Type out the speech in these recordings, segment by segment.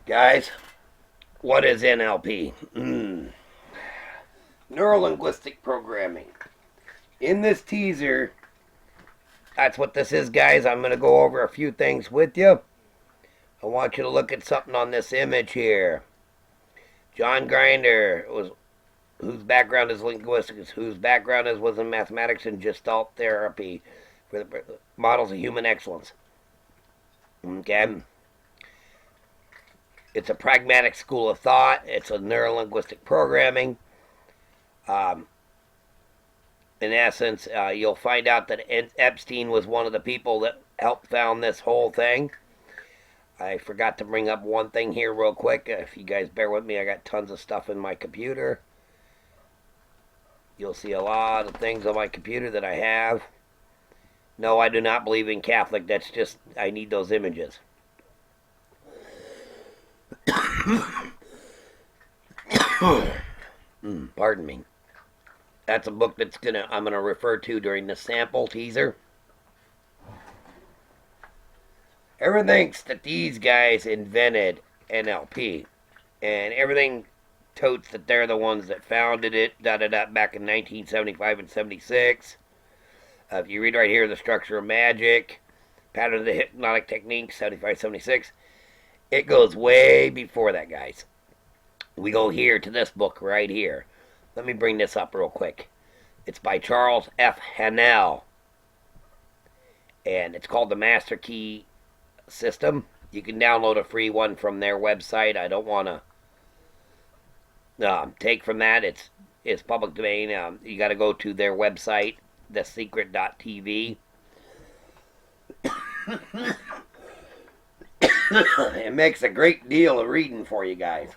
Guys, what is NLP? Neuro-linguistic programming. In this teaser, that's what this is, guys. I'm going to go over a few things with you. I want you to look at something on this image here. John Grinder, whose background is linguistics, whose background was in mathematics and gestalt therapy for the models of human excellence. Okay? It's a pragmatic school of thought. It's a neuro-linguistic programming. In essence, you'll find out that Epstein was one of the people that helped found this whole thing. I forgot to bring up one thing here real quick. If you guys bear with me, I got tons of stuff in my computer. You'll see a lot of things on my computer that I have. No, I do not believe in Catholic. That's just, I need those images. Pardon me. That's a book that's I'm gonna refer to during the sample teaser. Everyone thinks that these guys invented NLP, and everything totes that they're the ones that founded it, back in 1975 and 76. If you read right here, The Structure of Magic, Pattern of the Hypnotic Technique, 75, 76, it goes way before that, guys. We go here to this book right here. Let me bring this up real quick. It's by Charles F. Hannell, and it's called The Master Key System. You can download a free one from their website. I don't want to take from that. It's public domain. You got to go to their website, thesecret.tv. It makes a great deal of reading for you guys.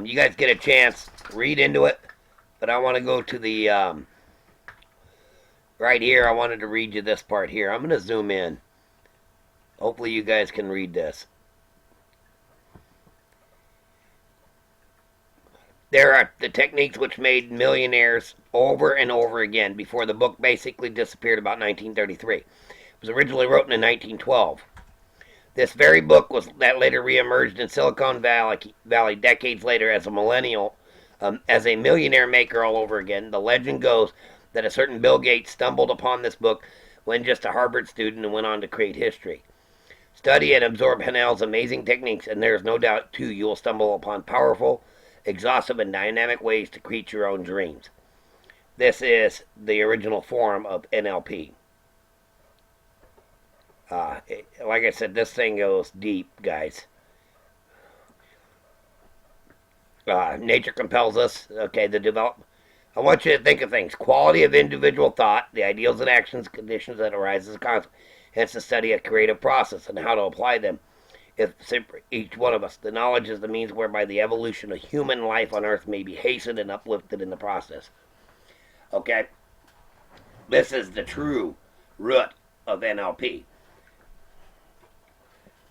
You guys get a chance, read into it, but I want to go to the, right here, I wanted to read you this part here. I'm going to zoom in. Hopefully you guys can read this. There are the techniques which made millionaires over and over again before the book basically disappeared about 1933. It was originally written in 1912. This very book that later reemerged in Silicon Valley decades later as as a millionaire maker all over again. The legend goes that a certain Bill Gates stumbled upon this book when just a Harvard student and went on to create history. Study and absorb Hannell's amazing techniques, and there is no doubt, too, you will stumble upon powerful, exhaustive, and dynamic ways to create your own dreams. This is the original form of NLP. Like I said, this thing goes deep, guys. Nature compels us. Okay, I want you to think of things. Quality of individual thought, the ideals and actions, conditions that arise as a consequence. Hence the study of creative process and how to apply them. If each one of us, the knowledge is the means whereby the evolution of human life on earth may be hastened and uplifted in the process. Okay? This is the true root of NLP.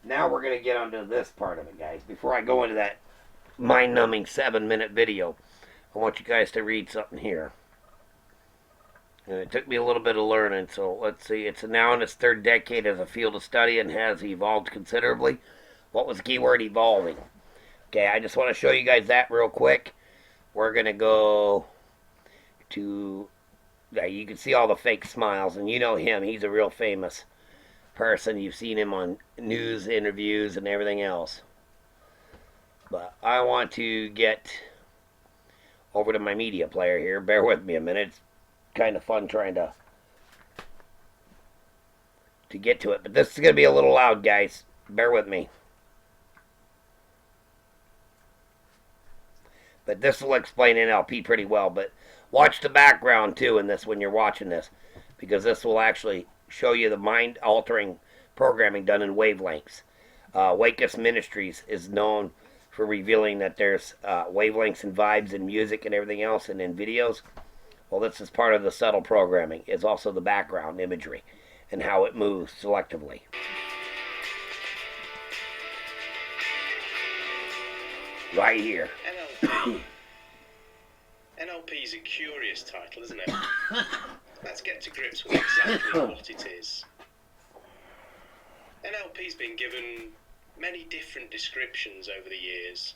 Now we're going to get onto this part of it, guys. Before I go into that mind-numbing 7-minute video, I want you guys to read something here. And it took me a little bit of learning, so let's see. It's now in its third decade as a field of study and has evolved considerably. What was the key word? Evolving. Okay, I just want to show you guys that real quick. We're going to go to... You can see all the fake smiles, and you know him. He's a real famous person. You've seen him on news interviews and everything else. But I want to get over to my media player here. Bear with me a minute. It's kind of fun trying to get to it. But this is going to be a little loud, guys. Bear with me. But this will explain NLP pretty well. But watch the background, too, in this when you're watching this. Because this will actually show you the mind-altering programming done in wavelengths. Wakeus Ministries is known for revealing that there's wavelengths and vibes in music and everything else and in videos. Well, this is part of the subtle programming. It's also the background imagery and how it moves selectively. Right here. NLP is a curious title, isn't it? Let's get to grips with exactly what it is. NLP's been given many different descriptions over the years.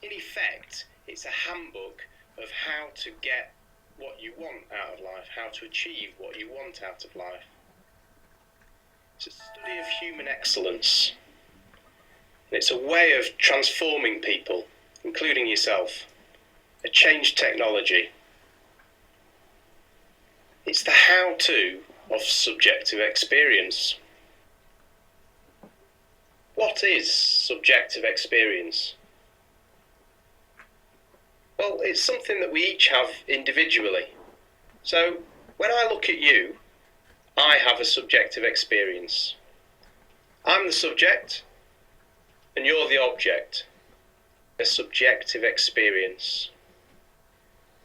In effect, it's a handbook of how to get what you want out of life, how to achieve what you want out of life. It's a study of human excellence. It's a way of transforming people, including yourself. A change technology. It's the how-to of subjective experience. What is subjective experience? Well, it's something that we each have individually. So, when I look at you, I have a subjective experience. I'm the subject, and you're the object. A subjective experience.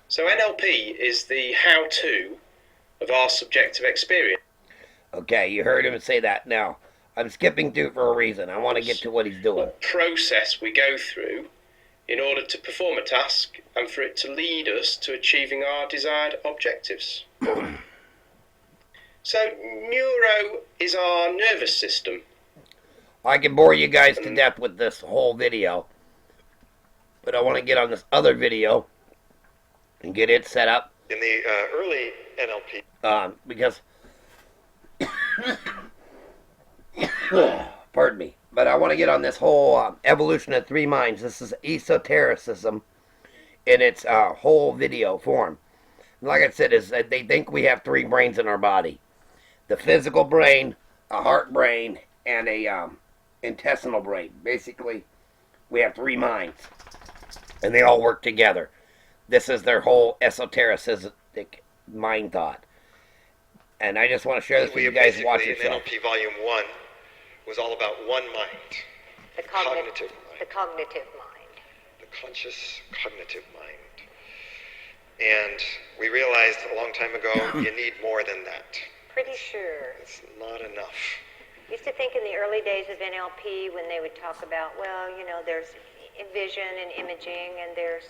So NLP is the how-to of our subjective experience. Okay, you heard him say that. Now, I'm skipping through for a reason. I want to get to what he's doing. What process we go through in order to perform a task and for it to lead us to achieving our desired objectives. So, neuro is our nervous system. I can bore you guys to death with this whole video, but I want to get on this other video and get it set up. In the early NLP, because, pardon me, but I want to get on this whole evolution of three minds. This is esotericism in its whole video form. Like I said, is that they think we have three brains in our body: the physical brain, a heart brain, and a intestinal brain. Basically, we have three minds, and they all work together. This is their whole esotericistic mind thought. And I just want to share this with you guys. Watch yourself. NLP Volume 1 was all about one mind. The cognitive mind. The cognitive mind. The conscious cognitive mind. And we realized a long time ago, you need more than that. Pretty sure. It's not enough. Used to think in the early days of NLP when they would talk about, well, you know, there's vision and imaging, and there's,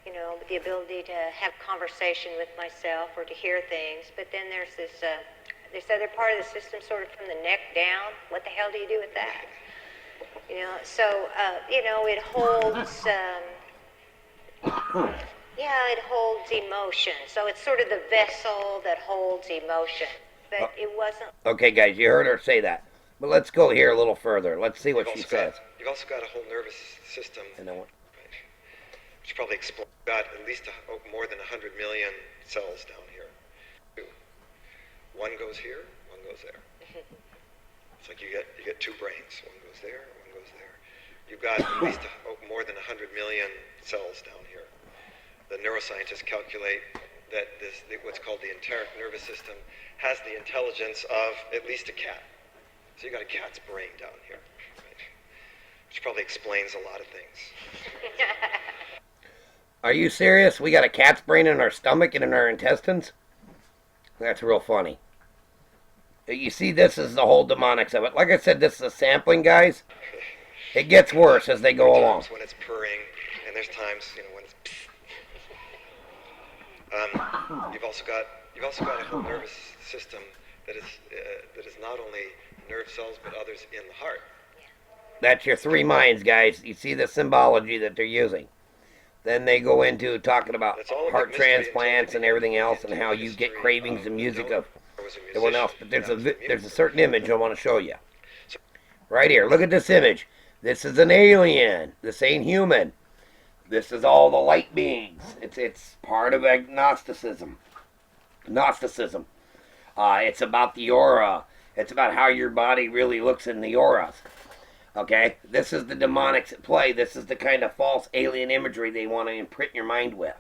you know, the ability to have conversation with myself or to hear things. But then there's this other part of the system, sort of from the neck down. What the hell do you do with that? You know, so, you know, it holds, it holds emotion. So it's sort of the vessel that holds emotion. But it wasn't... Okay, guys, you heard her say that. But let's go here a little further. Let's see what she says. You've also got a whole nervous system. I know what. Which probably got at least more than 100 million cells down here. One goes here, one goes there. It's like you get two brains. One goes there, one goes there. You've got at least more than 100 million cells down here. The neuroscientists calculate that what's called the enteric nervous system has the intelligence of at least a cat. So you got a cat's brain down here, right? Which probably explains a lot of things. Are you serious? We got a cat's brain in our stomach and in our intestines? That's real funny. You see, this is the whole demonics of it. Like I said, this is a sampling, guys. It gets worse as they go along. When it's purring, and there's times, you know, when it's... You've also got a whole nervous system that is not only nerve cells but others in the heart. That's your three minds, guys. You see the symbology that they're using. Then they go into talking about heart transplants and everything else, and how you get cravings and music of everyone else. But there's a certain image I want to show you. Right here. Look at this image. This is an alien. This ain't human. This is all the light beings. It's part of agnosticism. Gnosticism. It's about the aura. It's about how your body really looks in the auras. Okay? This is the demonics at play. This is the kind of false alien imagery they want to imprint your mind with.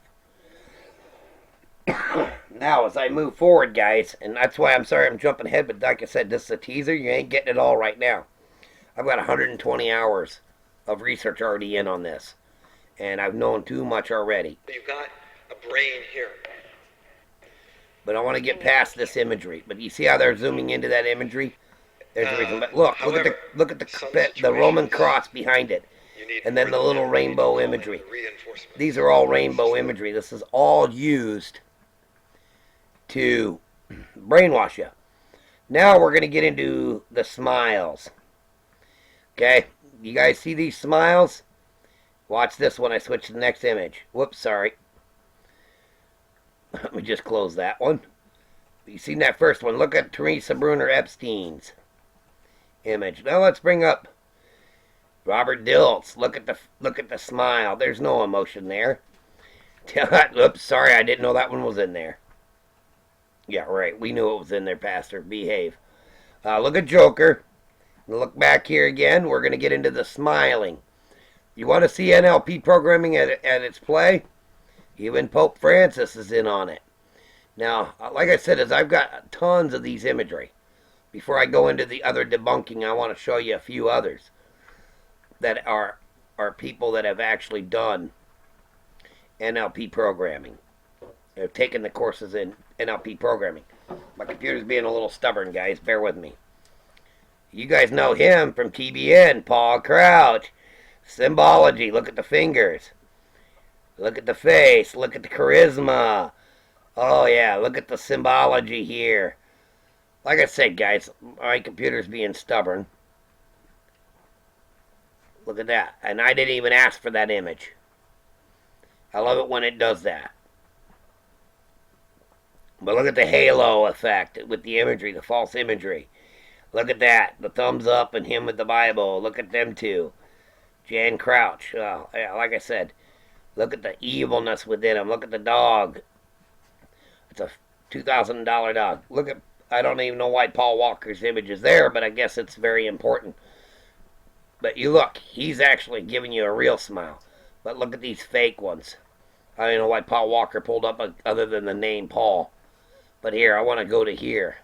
Now, as I move forward, guys, and that's why I'm sorry I'm jumping ahead, but like I said, this is a teaser. You ain't getting it all right now. I've got 120 hours of research already in on this. And I've known too much already. You've got a brain here. But I want to get past this imagery. But you see how they're zooming into that imagery? There's a reason. But look at the Roman cross behind it. You need And then more the than little that. You need to rainbow call in imagery. reinforcement. These are all rainbow imagery. This is all used to brainwash you. Now we're going to get into the smiles. Okay? You guys see these smiles? Watch this when I switch to the next image. Whoops, sorry. Let me just close that one. You seen that first one? Look at Teresa Bruner Epstein's image. Now let's bring up Robert Dilts. Look at the smile. There's no emotion there. Oops, sorry, I didn't know that one was in there. Yeah, right. We knew it was in there, Pastor. Behave. Look at Joker. Look back here again. We're going to get into the smiling. You want to see NLP programming at its play? Even Pope Francis is in on it. Now, like I said, I've got tons of these imagery. Before I go into the other debunking, I want to show you a few others that are people that have actually done NLP programming. They've taken the courses in NLP programming. My computer's being a little stubborn, guys. Bear with me. You guys know him from TBN, Paul Crouch. Symbology. Look at the fingers. Look at the face. Look at the charisma. Oh, yeah. Look at the symbology here. Like I said, guys, my computer's being stubborn. Look at that. And I didn't even ask for that image. I love it when it does that. But look at the halo effect with the imagery, the false imagery. Look at that. The thumbs up and him with the Bible. Look at them two. Jan Crouch. Like I said, look at the evilness within him. Look at the dog. It's a $2,000 dog. Look at, I don't even know why Paul Walker's image is there, but I guess it's very important. But you look, he's actually giving you a real smile. But look at these fake ones. I don't know why Paul Walker pulled up other than the name Paul. But here, I want to go to here.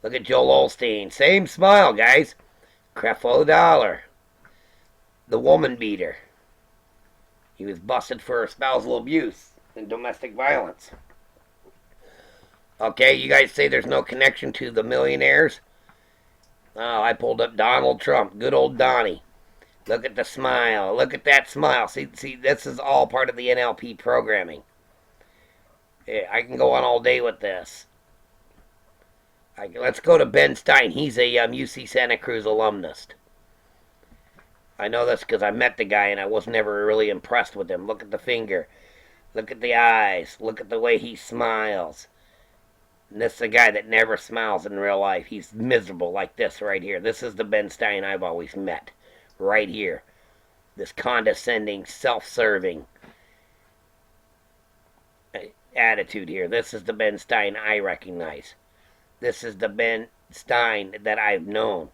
Look at Joel Osteen. Same smile, guys. Creflo Dollar. The woman beater. He was busted for spousal abuse and domestic violence. Okay, you guys say there's no connection to the millionaires? Oh, I pulled up Donald Trump. Good old Donnie. Look at the smile. Look at that smile. See, this is all part of the NLP programming. Yeah, I can go on all day with this. Let's go to Ben Stein. He's a UC Santa Cruz alumnus. I know this because I met the guy and I was never really impressed with him. Look at the finger. Look at the eyes. Look at the way he smiles. And this is a guy that never smiles in real life. He's miserable like this right here. This is the Ben Stein I've always met. Right here. This condescending, self-serving attitude here. This is the Ben Stein I recognize. This is the Ben Stein that I've known.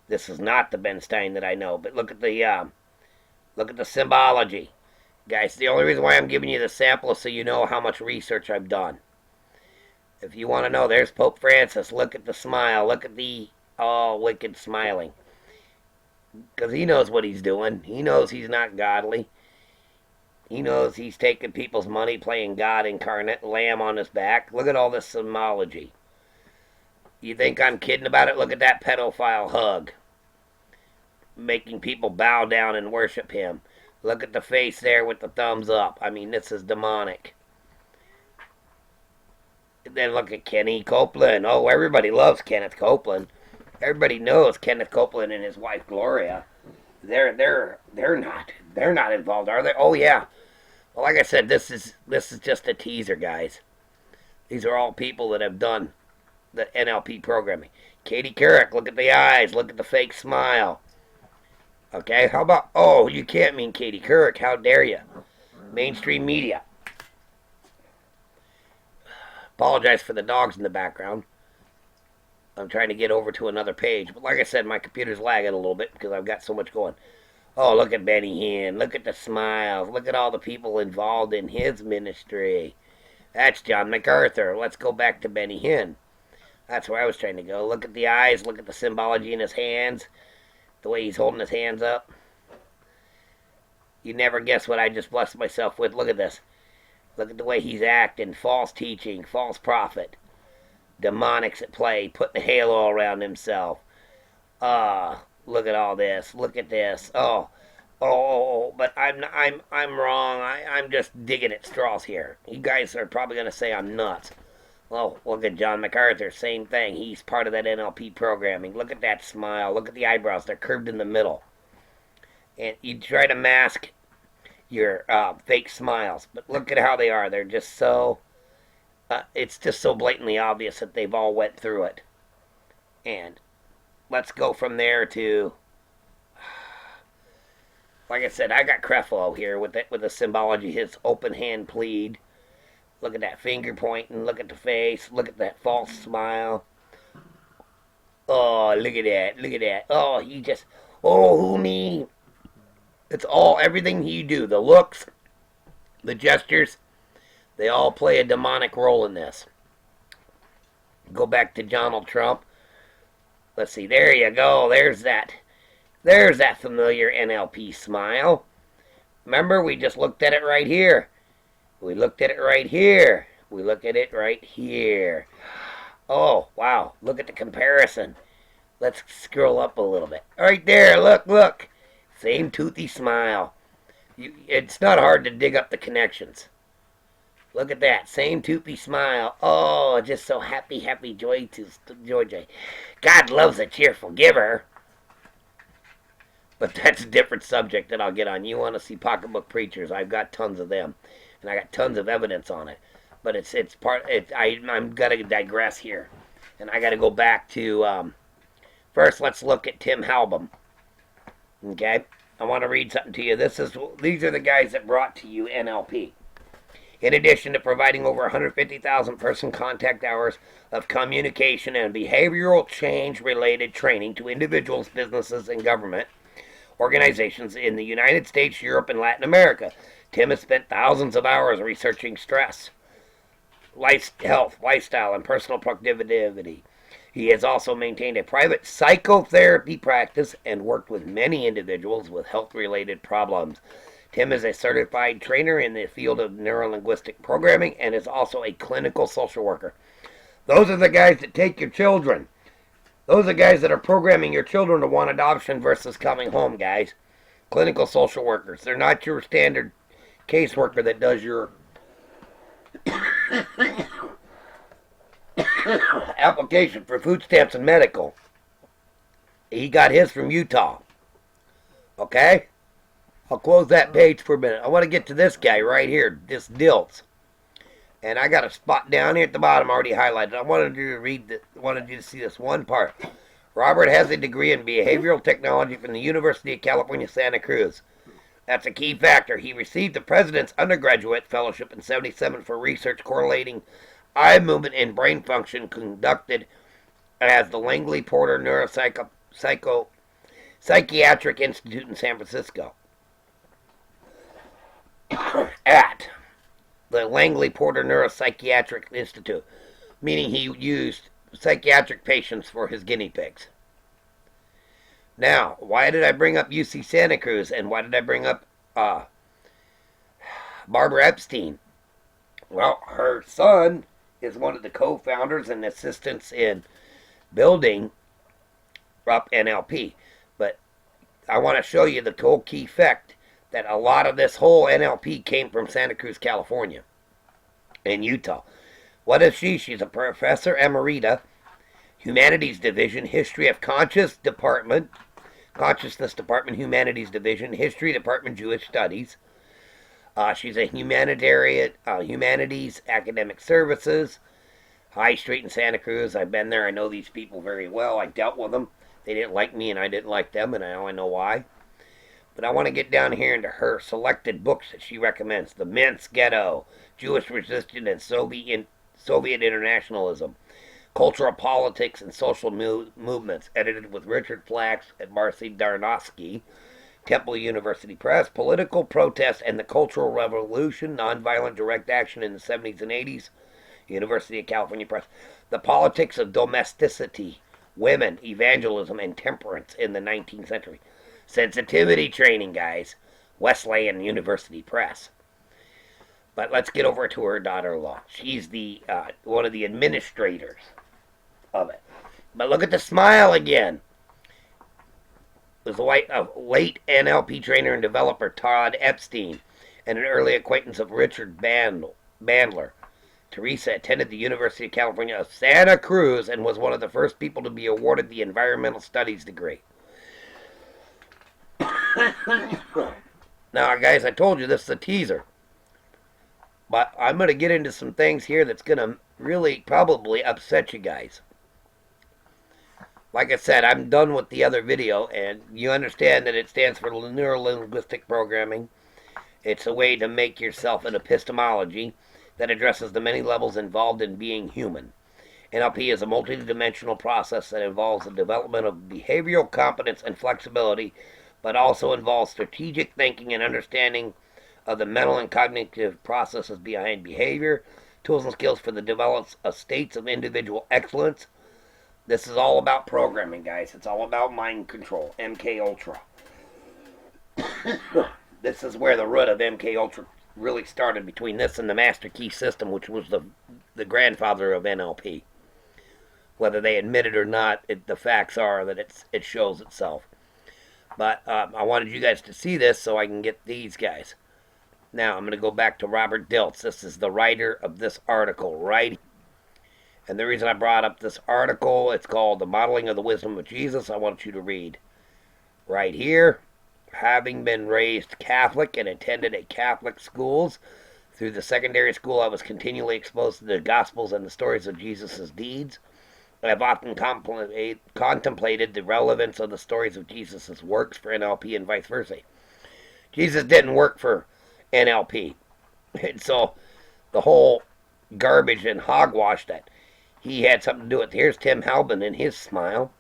This is not the Ben Stein that I know. But look at the symbology. Guys, the only reason why I'm giving you the sample is so you know how much research I've done. If you want to know, there's Pope Francis. Look at the smile. Look at the wicked smiling. Because he knows what he's doing. He knows he's not godly. He knows he's taking people's money, playing God incarnate, lamb on his back. Look at all this symbology. You think I'm kidding about it? Look at that pedophile hug. Making people bow down and worship him. Look at the face there with the thumbs up. I mean, this is demonic. And then look at Kenny Copeland. Oh, everybody loves Kenneth Copeland. Everybody knows Kenneth Copeland and his wife Gloria. They're not involved, are they? Oh yeah. Well, like I said, this is just a teaser, guys. These are all people that have done the NLP programming. Katie Couric, look at the eyes, look at the fake smile. Okay, how about, oh, you can't mean Katie Couric, how dare you? Mainstream media. Apologize for the dogs in the background. I'm trying to get over to another page. But like I said, my computer's lagging a little bit because I've got so much going. Oh, look at Benny Hinn. Look at the smiles. Look at all the people involved in his ministry. That's John MacArthur. Let's go back to Benny Hinn. That's where I was trying to go. Look at the eyes. Look at the symbology in his hands. The way he's holding his hands up. You never guess what I just blessed myself with. Look at this. Look at the way he's acting. False teaching. False prophet. Demonics at play. Putting the halo around himself. Look at all this. Look at this. But I'm wrong. I'm just digging at straws here. You guys are probably going to say I'm nuts. Well, look at John MacArthur. Same thing. He's part of that NLP programming. Look at that smile. Look at the eyebrows. They're curved in the middle. And you try to mask your fake smiles, but look at how they are. They're just so... it's just so blatantly obvious that they've all went through it. And let's go from there to... Like I said, I got Creflo here with the symbology, his open hand plead. Look at that finger pointing. Look at the face. Look at that false smile. Oh, look at that. Look at that. Oh, he just... Oh, who me? It's all, everything you do. The looks, the gestures, they all play a demonic role in this. Go back to Donald Trump. Let's see. There you go. There's that familiar NLP smile. Remember, we just looked at it right here. We looked at it right here. We look at it right here. Oh, wow. Look at the comparison. Let's scroll up a little bit. Right there. Look. Same toothy smile. It's not hard to dig up the connections. Look at that. Same toothy smile. Oh, just so happy joy. God loves a cheerful giver. But that's a different subject that I'll get on. You want to see pocketbook preachers? I've got tons of them. And I got tons of evidence on it. But I'm going to digress here. And I got to go back to... first, let's look at Tim Halbum. Okay? I want to read something to you. These are the guys that brought to you NLP. In addition to providing over 150,000 person contact hours of communication and behavioral change-related training to individuals, businesses, and government organizations in the United States, Europe, and Latin America, Tim has spent thousands of hours researching stress, health, lifestyle, and personal productivity. He has also maintained a private psychotherapy practice and worked with many individuals with health-related problems. Tim is a certified trainer in the field of neuro-linguistic programming and is also a clinical social worker. Those are the guys that take your children. Those are the guys that are programming your children to want adoption versus coming home, guys. Clinical social workers. They're not your standard caseworker that does your application for food stamps and medical. He got his from Utah. Okay? I'll close that page for a minute. I want to get to this guy right here, this Dilts. And I got a spot down here at the bottom already highlighted. I wanted you to see this one part. Robert has a degree in behavioral technology from the University of California, Santa Cruz. That's a key factor. He received the President's Undergraduate Fellowship in '77 for research correlating eye movement and brain function conducted as the Langley Porter Psychiatric Institute in San Francisco. At the Langley Porter Neuropsychiatric Institute, meaning he used psychiatric patients for his guinea pigs. Now, why did I bring up UC Santa Cruz and why did I bring up Barbara Epstein? Well, her son is one of the co-founders and assistants in building up NLP. But I want to show you the whole key fact that a lot of this whole NLP came from Santa Cruz, California, and Utah. What is she? She's a professor emerita, Humanities Division, History of Consciousness Department, Humanities Division, History Department, Jewish Studies. She's a humanities academic services, High Street in Santa Cruz. I've been there. I know these people very well. I dealt with them. They didn't like me, and I didn't like them, and now I know why. But I want to get down here into her selected books that she recommends. The Minsk Ghetto, Jewish Resistance and Soviet Internationalism, Cultural Politics and Social Movements, edited with Richard Flax and Marcy Darnowski, Temple University Press, Political Protest and the Cultural Revolution, Nonviolent Direct Action in the 70s and 80s, University of California Press, The Politics of Domesticity, Women, Evangelism, and Temperance in the 19th Century. Sensitivity training, guys. Wesleyan University Press. But let's get over to her daughter-in-law. She's the one of the administrators of it. But look at the smile again. was a late NLP trainer and developer Todd Epstein, and an early acquaintance of Richard Bandler. Teresa attended the University of California of Santa Cruz and was one of the first people to be awarded the Environmental Studies degree. Now, guys, I told you this is a teaser. But I'm going to get into some things here that's going to really probably upset you guys. Like I said, I'm done with the other video, and you understand that it stands for Neuro-Linguistic Programming. It's a way to make yourself an epistemology that addresses the many levels involved in being human. NLP is a multidimensional process that involves the development of behavioral competence and flexibility, but also involves strategic thinking and understanding of the mental and cognitive processes behind behavior, tools and skills for the development of states of individual excellence. This is all about programming, guys. It's all about mind control, MK Ultra. This is where the root of MK Ultra really started, between this and the Master Key System, which was the grandfather of NLP. Whether they admit it or not, the facts are that it shows itself. But I wanted you guys to see this so I can get these guys. Now, I'm going to go back to Robert Dilts. This is the writer of this article, right? And the reason I brought up this article, it's called The Modeling of the Wisdom of Jesus. I want you to read right here. Having been raised Catholic and attended a Catholic schools, through the secondary school I was continually exposed to the Gospels and the stories of Jesus' deeds. I have often contemplated the relevance of the stories of Jesus' works for NLP and vice versa. Jesus didn't work for NLP. And so the whole garbage and hogwash that he had something to do with. Here's Tim Halbin in his smile.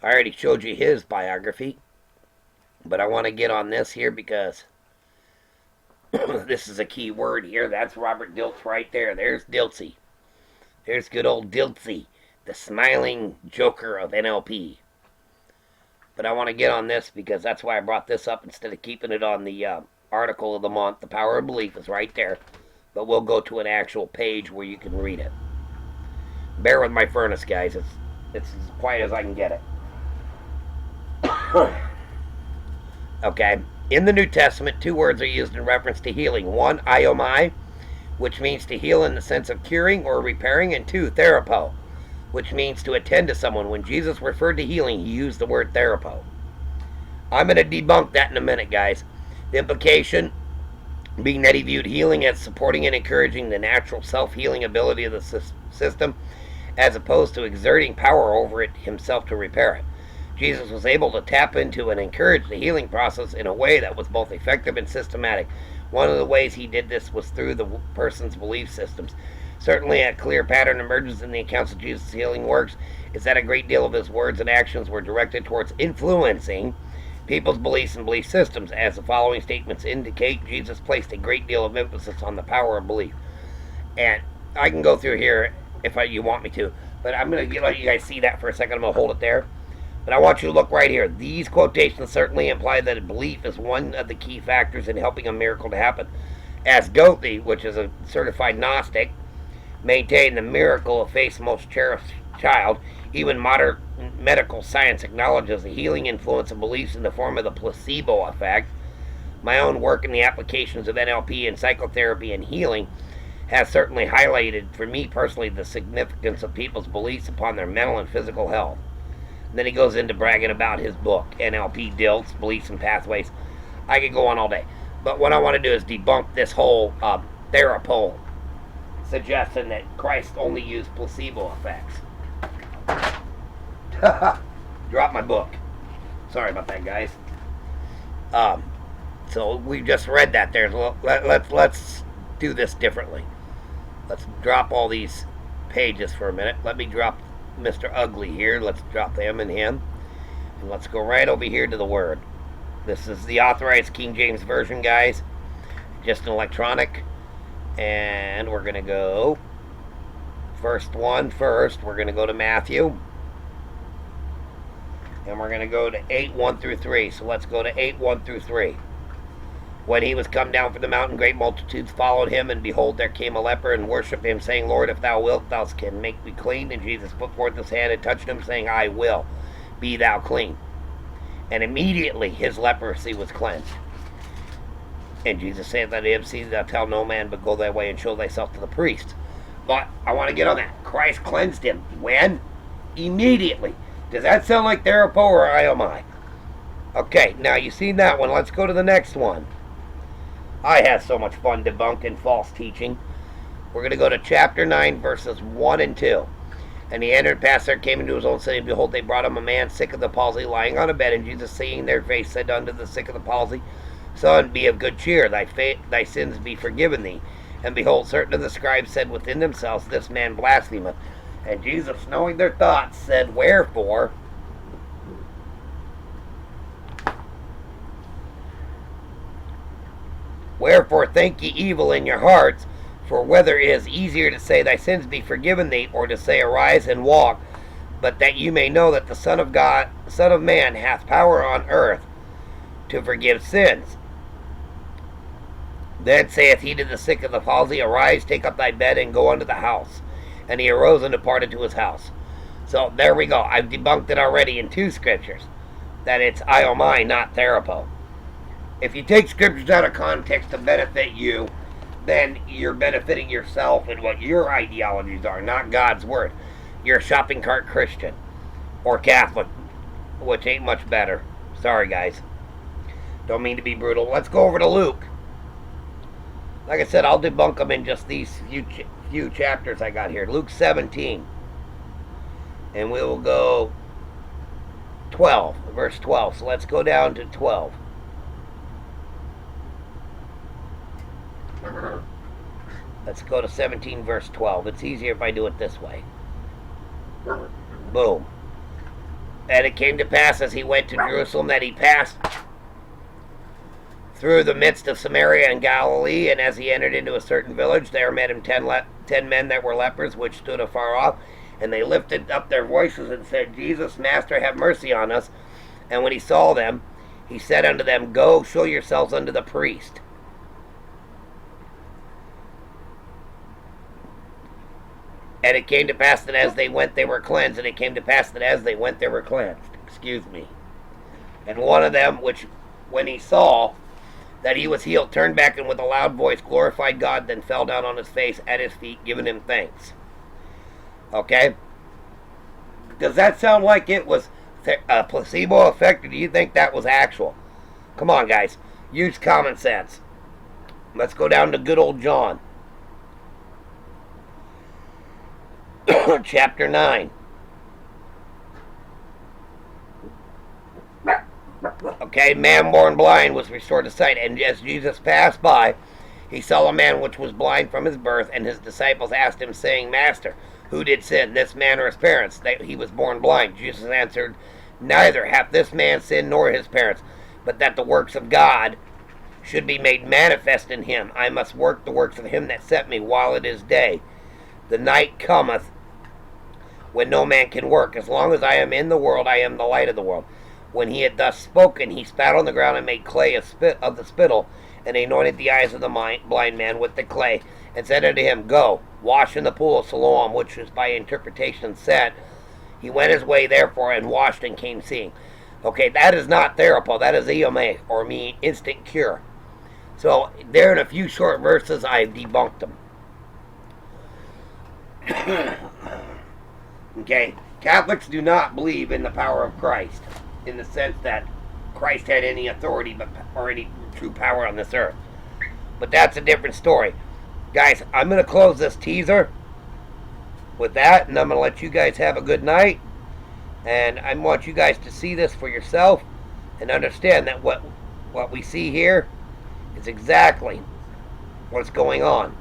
I already showed you his biography. But I want to get on this here because this is a key word here. That's Robert Dilts right there. There's Diltsy. There's good old Diltsy, the smiling joker of NLP. But I want to get on this because that's why I brought this up instead of keeping it on the article of the month. The Power of Belief is right there. But we'll go to an actual page where you can read it. Bear with my furnace, guys. It's as quiet as I can get it. Okay. In the New Testament, two words are used in reference to healing. One, iomai, which means to heal in the sense of curing or repairing, and two, therapo, which means to attend to someone. When Jesus referred to healing, he used the word therapo. I'm going to debunk that in a minute, guys. The implication being that he viewed healing as supporting and encouraging the natural self-healing ability of the system, as opposed to exerting power over it himself to repair it. Jesus was able to tap into and encourage the healing process in a way that was both effective and systematic. One of the ways he did this was through the person's belief systems. Certainly a clear pattern emerges in the accounts of Jesus' healing works, is that a great deal of his words and actions were directed towards influencing people's beliefs and belief systems. As the following statements indicate, Jesus placed a great deal of emphasis on the power of belief. And I can go through here if you want me to, but I'm going to let you guys see that for a second. I'm going to hold it there. But I want you to look right here. These quotations certainly imply that belief is one of the key factors in helping a miracle to happen. As Goethe, which is a certified Gnostic, maintained the miracle of faith's most cherished child, even modern medical science acknowledges the healing influence of beliefs in the form of the placebo effect. My own work in the applications of NLP and psychotherapy and healing has certainly highlighted, for me personally, the significance of people's beliefs upon their mental and physical health. And then he goes into bragging about his book, NLP Dilts, Beliefs and Pathways. I could go on all day. But what I want to do is debunk this whole therapo suggestion that Christ only used placebo effects. Drop my book. Sorry about that, guys. So we just read that there. Let's do this differently. Let's drop all these pages for a minute. Let me drop Mr. Ugly here. Let's drop them and him. And let's go right over here to the Word. This is the authorized King James Version, guys. Just an electronic. And we're going to go first one first. We're going to go to Matthew. And we're going to go to 8:1-3. So let's go to 8:1-3. When he was come down from the mountain, great multitudes followed him, and behold, there came a leper and worshipped him, saying, Lord, if thou wilt, thou canst make me clean. And Jesus put forth his hand and touched him, saying, I will, be thou clean. And immediately his leprosy was cleansed. And Jesus said that him, see, thou tell no man, but go thy way and show thyself to the priest. But I want to get on that. Christ cleansed him. When? Immediately. Does that sound like therapo or IOMI? Okay, now you seen that one. Let's go to the next one. I had so much fun debunking false teaching. We're going to go to chapter 9, verses 1 and 2. And he entered past there, came into his own city, and behold, they brought him a man sick of the palsy, lying on a bed. And Jesus, seeing their face, said unto the sick of the palsy, Son, be of good cheer, thy sins be forgiven thee. And behold, certain of the scribes said within themselves, This man blasphemeth. And Jesus, knowing their thoughts, said, Wherefore think ye evil in your hearts? For whether it is easier to say, Thy sins be forgiven thee, or to say, Arise and walk, but that you may know that the Son of Man, hath power on earth to forgive sins. Then saith he to the sick of the palsy, Arise, take up thy bed, and go unto the house. And he arose and departed to his house. So there we go. I've debunked it already in 2 scriptures, that it's IOMI, not therapo. If you take scriptures out of context to benefit you, then you're benefiting yourself and what your ideologies are, not God's word. You're a shopping cart Christian or Catholic, which ain't much better. Sorry, guys. Don't mean to be brutal. Let's go over to Luke. Like I said, I'll debunk them in just these few chapters I got here. Luke 17. And we will go 12, verse 12. So let's go down to 12. Let's go to 17, verse 12. It's easier if I do it this way. Boom. And it came to pass as he went to Jerusalem that he passed through the midst of Samaria and Galilee, and as he entered into a certain village, there met him 10 men that were lepers, which stood afar off, and they lifted up their voices and said, Jesus, Master, have mercy on us. And when he saw them, he said unto them, Go, show yourselves unto the priest. And it came to pass that as they went, they were cleansed. And it came to pass that as they went, they were cleansed. Excuse me. And one of them, which when he saw that he was healed, turned back and with a loud voice glorified God, then fell down on his face at his feet, giving him thanks. Okay? Does that sound like it was a placebo effect, or do you think that was actual? Come on, guys. Use common sense. Let's go down to good old John. Chapter 9. Okay, man born blind was restored to sight, and as Jesus passed by, he saw a man which was blind from his birth, and his disciples asked him, saying, Master, who did sin, this man or his parents, that he was born blind? Jesus answered, Neither hath this man sinned nor his parents, but that the works of God should be made manifest in him. I must work the works of him that sent me while it is day. The night cometh when no man can work. As long as I am in the world, I am the light of the world. When he had thus spoken, he spat on the ground and made clay of the spittle, and anointed the eyes of the blind man with the clay, and said unto him, Go, wash in the pool of Siloam, which is by interpretation said. He went his way therefore, and washed, and came seeing. Okay, that is not therapo, that is EMA, or instant cure. So, there in a few short verses, I've debunked them. Okay, Catholics do not believe in the power of Christ, in the sense that Christ had any authority or any true power on this earth. But that's a different story. Guys, I'm going to close this teaser with that, and I'm going to let you guys have a good night. And I want you guys to see this for yourself and understand that what we see here is exactly what's going on.